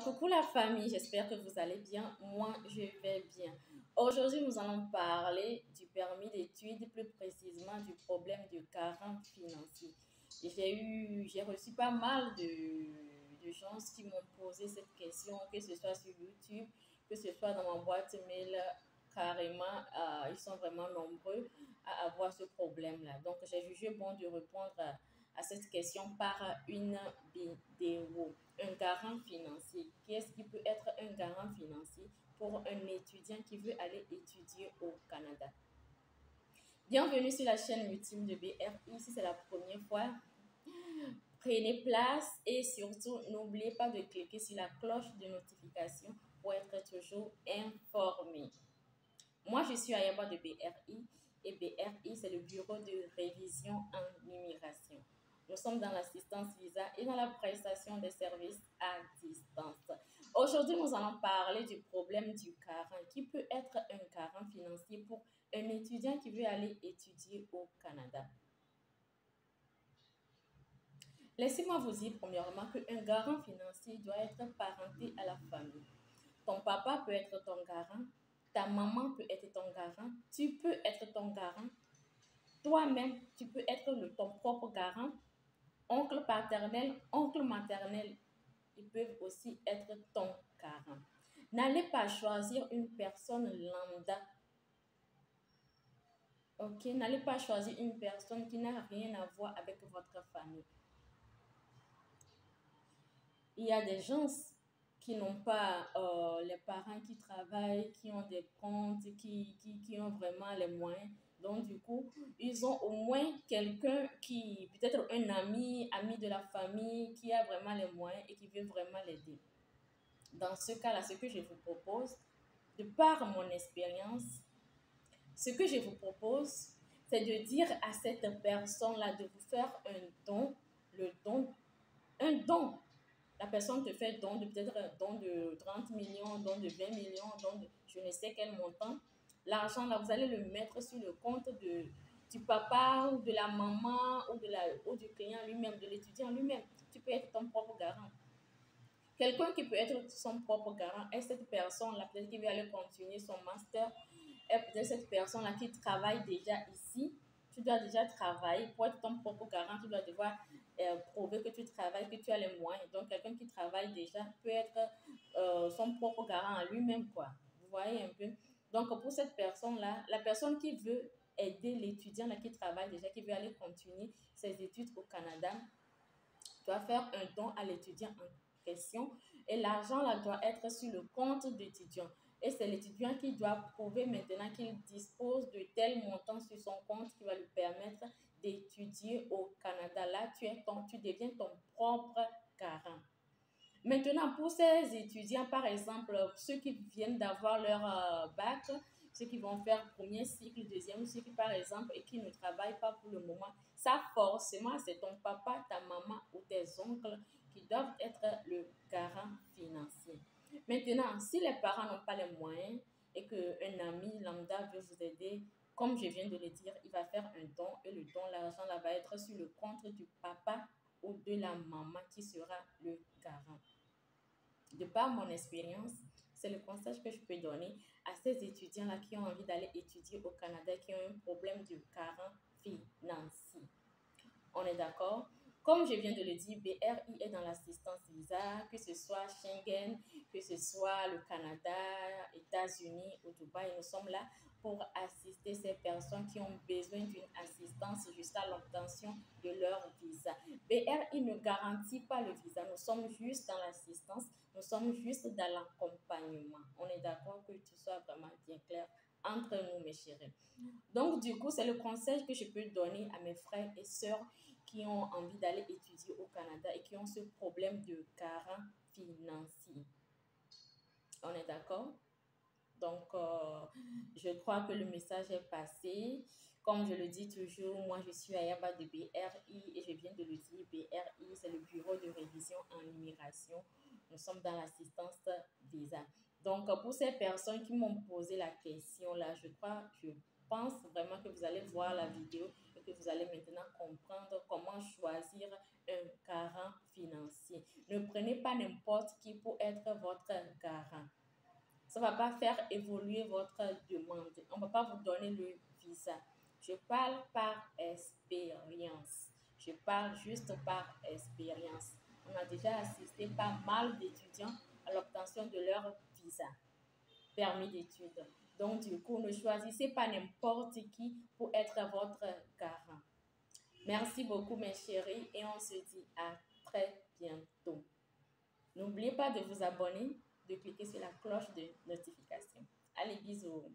Coucou la famille, j'espère que vous allez bien. Moi, je vais bien. Aujourd'hui, nous allons parler du permis d'études, plus précisément du problème du garant financier. J'ai reçu pas mal de gens qui m'ont posé cette question, que ce soit sur YouTube, que ce soit dans ma boîte mail, carrément, ils sont vraiment nombreux à avoir ce problème-là. Donc, j'ai jugé bon de répondre à cette question par une vidéo. Un garant financier. Qu'est-ce qui peut être un garant financier pour un étudiant qui veut aller étudier au Canada? Bienvenue sur la chaîne YouTube de BRI. Si c'est la première fois, prenez place et surtout n'oubliez pas de cliquer sur la cloche de notification pour être toujours informé. Moi, je suis Ayaba de BRI et BRI, c'est le bureau de révision en immigration. Nous sommes dans l'assistance visa et dans la prestation des services à distance. Aujourd'hui, nous allons parler du problème du garant, qui peut être un garant financier pour un étudiant qui veut aller étudier au Canada. Laissez-moi vous dire premièrement qu'un garant financier doit être parenté à la famille. Ton papa peut être ton garant, ta maman peut être ton garant, tu peux être ton garant, toi-même, tu peux être ton propre garant, oncle paternel, oncle maternel, ils peuvent aussi être ton garant. N'allez pas choisir une personne lambda, ok? N'allez pas choisir une personne qui n'a rien à voir avec votre famille. Il y a des gens qui n'ont pas les parents qui travaillent, qui ont des comptes, qui ont vraiment les moyens. Donc, du coup, ils ont au moins quelqu'un qui, peut-être un ami de la famille, qui a vraiment les moyens et qui veut vraiment l'aider. Dans ce cas-là, ce que je vous propose, de par mon expérience, ce que je vous propose, c'est de dire à cette personne-là de vous faire un don, un don. La personne te fait don de peut-être un don de 30 millions, don de 20 millions, don de je ne sais quel montant. L'argent, là, vous allez le mettre sur le compte du papa ou de la maman ou du client lui-même, de l'étudiant lui-même. Tu peux être ton propre garant. Quelqu'un qui peut être son propre garant est cette personne-là, peut-être qui veut aller continuer son master, est peut-être cette personne-là qui travaille déjà ici. Tu dois déjà travailler pour être ton propre garant. Tu dois devoir prouver que tu travailles, que tu as les moyens. Donc, quelqu'un qui travaille déjà peut être son propre garant à lui-même, quoi. Vous voyez un peu? Donc, pour cette personne-là, la personne qui veut aider l'étudiant là, qui travaille déjà, qui veut aller continuer ses études au Canada, doit faire un don à l'étudiant en question et l'argent là doit être sur le compte d'étudiant. Et c'est l'étudiant qui doit prouver maintenant qu'il dispose de tel montant sur son compte qui va lui permettre d'étudier au Canada. Là, tu deviens ton propre garant. Maintenant, pour ces étudiants, par exemple, ceux qui viennent d'avoir leur bac, ceux qui vont faire premier cycle, deuxième cycle, par exemple, et qui ne travaillent pas pour le moment, ça forcément, c'est ton papa, ta maman ou tes oncles qui doivent être le garant financier. Maintenant, si les parents n'ont pas les moyens et qu'un ami lambda veut vous aider, comme je viens de le dire, il va faire un don et le don, l'argent là va être sur le compte du papa ou de la maman qui sera le garant. De par mon expérience, c'est le conseil que je peux donner à ces étudiants-là qui ont envie d'aller étudier au Canada, qui ont un problème de garant financier. On est d'accord? Comme je viens de le dire, BRI est dans l'assistance visa, que ce soit Schengen, que ce soit le Canada, États-Unis ou Dubaï. Nous sommes là pour assister ces personnes qui ont besoin d'une assistance jusqu'à l'obtention de leur visa. BRI ne garantit pas le visa. Nous sommes juste dans l'assistance, nous sommes juste dans l'accompagnement. On est d'accord que tout soit vraiment bien clair entre nous, mes chéris. Donc, du coup, c'est le conseil que je peux donner à mes frères et sœurs qui ont envie d'aller étudier au Canada et qui ont ce problème de garant financier. On est d'accord? Donc, je crois que le message est passé. Comme je le dis toujours, moi, je suis Ayaba de BRI et je viens de le dire, BRI, c'est le bureau de révision en immigration. Nous sommes dans l'assistance visa. Donc, pour ces personnes qui m'ont posé la question là, je pense vraiment que vous allez voir la vidéo et que vous allez maintenant comprendre comment choisir un garant financier. Ne prenez pas n'importe qui pour être votre garant. Ça ne va pas faire évoluer votre demande. On ne va pas vous donner le visa. Je parle par expérience. Je parle juste par expérience. On a déjà assisté pas mal d'étudiants à l'obtention de leur visa, permis d'études. Donc, du coup, ne choisissez pas n'importe qui pour être votre garant. Merci beaucoup, mes chéris, et on se dit à très bientôt. N'oubliez pas de vous abonner, de cliquer sur la cloche de notification. Allez, bisous.